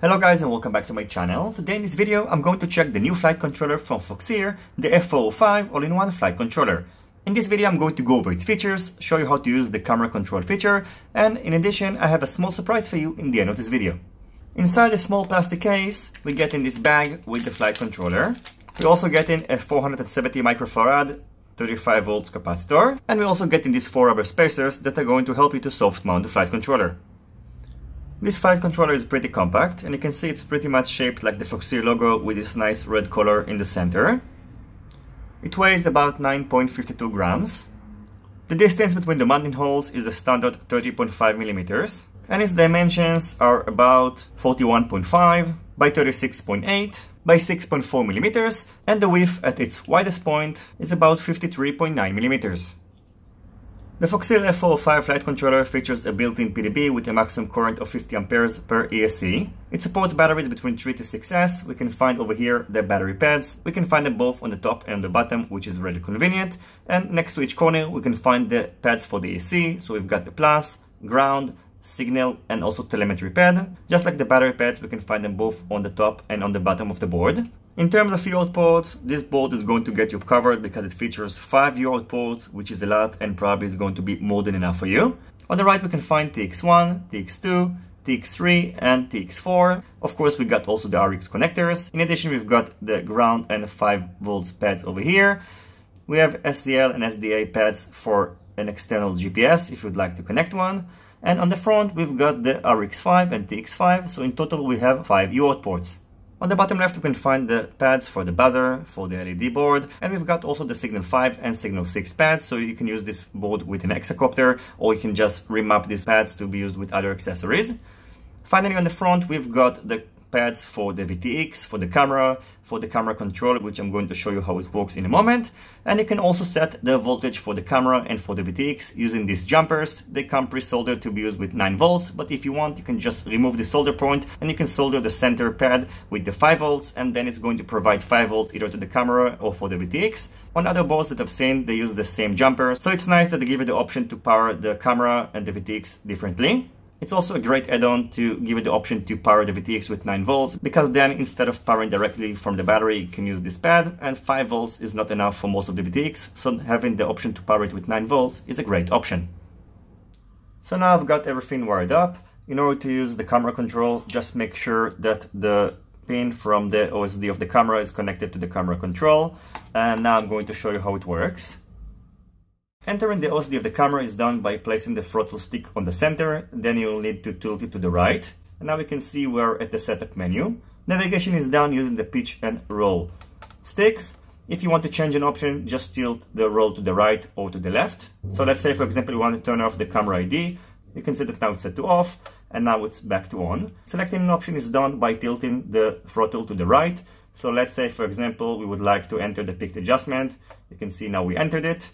Hello guys and welcome back to my channel. Today in this video I'm going to check the new flight controller from Foxeer, the F405 all-in-one flight controller. In this video I'm going to go over its features, show you how to use the camera control feature, and in addition I have a small surprise for you in the end of this video. Inside a small plastic case we get in this bag with the flight controller. We also get in a 470 microfarad 35 volts capacitor, and we also get in these 4 rubber spacers that are going to help you to soft mount the flight controller. This flight controller is pretty compact, and you can see it's pretty much shaped like the Foxeer logo with this nice red color in the center. It weighs about 9.52 grams. The distance between the mounting holes is a standard 30.5 millimeters, and its dimensions are about 41.5 by 36.8 by 6.4 millimeters, and the width at its widest point is about 53.9 millimeters. The Foxeer F405 flight controller features a built-in PDB with a maximum current of 50 amperes per ESC. It supports batteries between 3 to 6S. We can find over here the battery pads. We can find them both on the top and on the bottom, which is really convenient. And next to each corner, we can find the pads for the ESC. So we've got the plus, ground, signal, and also telemetry pad. Just like the battery pads, we can find them both on the top and on the bottom of the board. In terms of UART ports, this board is going to get you covered because it features 5 UART ports, which is a lot and probably is going to be more than enough for you. On the right we can find TX1, TX2, TX3 and TX4. Of course we got also the RX connectors. In addition we've got the ground and 5 volts pads over here. We have SDL and SDA pads for an external GPS if you'd like to connect one. And on the front we've got the RX5 and TX5, so in total we have 5 UART ports. On the bottom left, you can find the pads for the buzzer, for the LED board, and we've got also the Signal 5 and Signal 6 pads, so you can use this board with an hexacopter, or you can just remap these pads to be used with other accessories. Finally, on the front, we've got the pads for the VTX, for the camera control, which I'm going to show you how it works in a moment. And you can also set the voltage for the camera and for the VTX using these jumpers. They come pre-soldered to be used with 9 volts, but if you want, you can just remove the solder point and you can solder the center pad with the 5 volts, and then it's going to provide 5 volts either to the camera or for the VTX. On other boards that I've seen, they use the same jumper, so it's nice that they give you the option to power the camera and the VTX differently. It's also a great add-on to give you the option to power the VTX with 9 volts, because then instead of powering directly from the battery, you can use this pad, and 5 volts is not enough for most of the VTX, so having the option to power it with 9 volts is a great option. So now I've got everything wired up. In order to use the camera control, just make sure that the pin from the OSD of the camera is connected to the camera control, and now I'm going to show you how it works. Entering the OSD of the camera is done by placing the throttle stick on the center, then you'll need to tilt it to the right. And now we can see we're at the setup menu. Navigation is done using the pitch and roll sticks. If you want to change an option, just tilt the roll to the right or to the left. So let's say for example you want to turn off the camera ID. You can see that now it's set to off and now it's back to on. Selecting an option is done by tilting the throttle to the right. So let's say for example we would like to enter the picked adjustment. You can see now we entered it.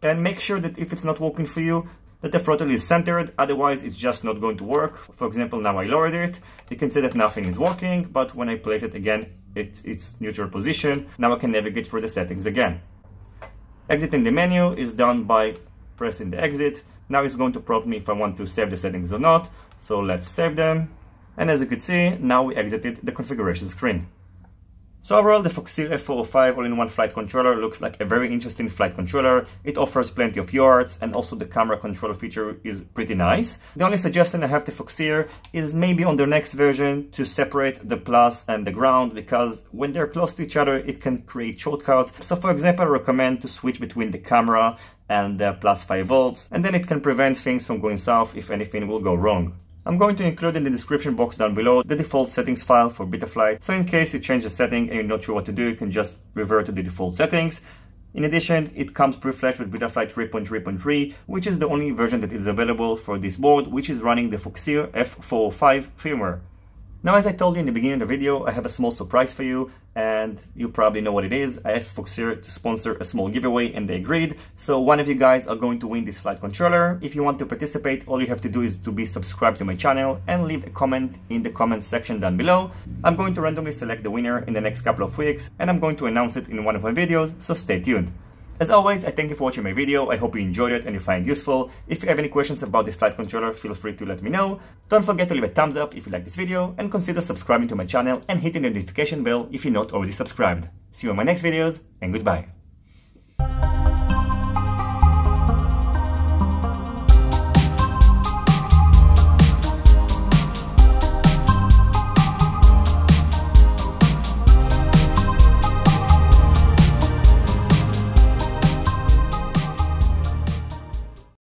And make sure that if it's not working for you, that the throttle is centered, otherwise it's just not going to work. For example, now I lowered it, you can see that nothing is working, but when I place it again, it's neutral position. Now I can navigate through the settings again. Exiting the menu is done by pressing the exit. Now it's going to prompt me if I want to save the settings or not, so let's save them. And as you can see, now we exited the configuration screen. So overall, the Foxeer F405 all-in-one flight controller looks like a very interesting flight controller. It offers plenty of UARTs, and also the camera control feature is pretty nice. The only suggestion I have to Foxeer is maybe on their next version to separate the plus and the ground, because when they're close to each other, it can create shortcuts. So for example, I recommend to switch between the camera and the plus 5 volts, and then it can prevent things from going south if anything will go wrong. I'm going to include in the description box down below the default settings file for Betaflight, so in case you change the setting and you're not sure what to do, you can just revert to the default settings. In addition, it comes pre-flashed with Betaflight 3.3.3, which is the only version that is available for this board, which is running the Foxeer F405 firmware. Now, as I told you in the beginning of the video, I have a small surprise for you, and you probably know what it is. I asked Foxeer to sponsor a small giveaway and they agreed. So one of you guys are going to win this flight controller. If you want to participate, all you have to do is to be subscribed to my channel and leave a comment in the comment section down below. I'm going to randomly select the winner in the next couple of weeks, and I'm going to announce it in one of my videos, so stay tuned. As always, I thank you for watching my video. I hope you enjoyed it and you find it useful. If you have any questions about this flight controller, feel free to let me know. Don't forget to leave a thumbs up if you like this video, and consider subscribing to my channel and hitting the notification bell if you're not already subscribed. See you in my next videos, and goodbye.